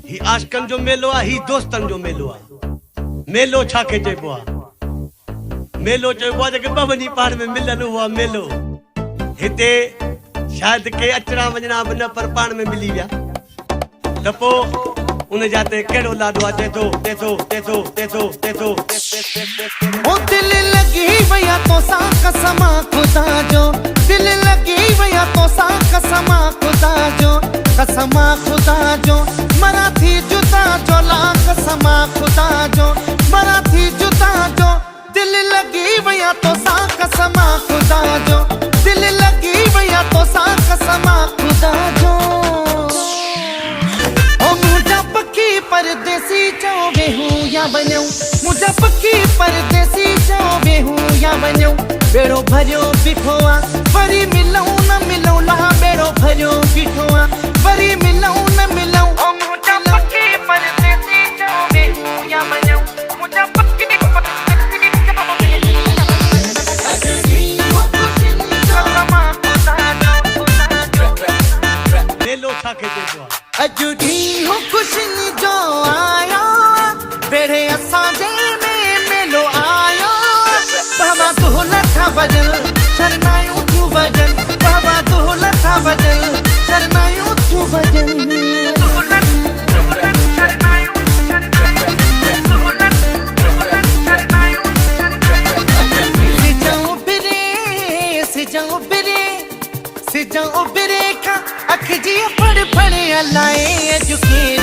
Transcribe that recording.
ही आशिकन जो मेलो आ, ही दोस्तन जो मेलो आ। मेलो छा के चइबो आ? मेलो चइबो आ जेके ॿ वञी पाण में मिलन हुआ मेलो। हिते शायद के अचणा वञणा बि न पर पाण में मिली विया त पोइ उन जाते केड़ो लाडो आ तेथो तेथो तेथो तेथो तेथो ओ दिल लगी भैया तो सा कसमा खुदा जो दिल लगी भैया तो सा कसमा खुदा जो मराठी जुदा जो ला कसमा खुदा जो मराठी जुदा जो दिल लगी भैया तो सा कसमा खुदा जो दिल लगी भैया तो सा कसमा खुदा जो परदेसी चाहे हूँ या बनूं मुझे पक्की परदेसी चाहे हूँ या बनूं बेड़ो भरियो बीठो आ वरी मिलूं न मिलूं ला बेड़ो भरियो बीठो आ वरी मिलूं न मिलूं मुझे पक्की परदेसी चाहे हूँ या बनूं मुझे पक्की मेलो छा के चइबो आ? अजुडी हो खुशनी जो आयो बेड़े असांजे में मेलो आयो बाबा दौलत था वजन शरनायूं तू वजन बाबा दौलत था वजन शरनायूं तू वजन सिजाओ बिरे का अख जी पड़ अलाए झुके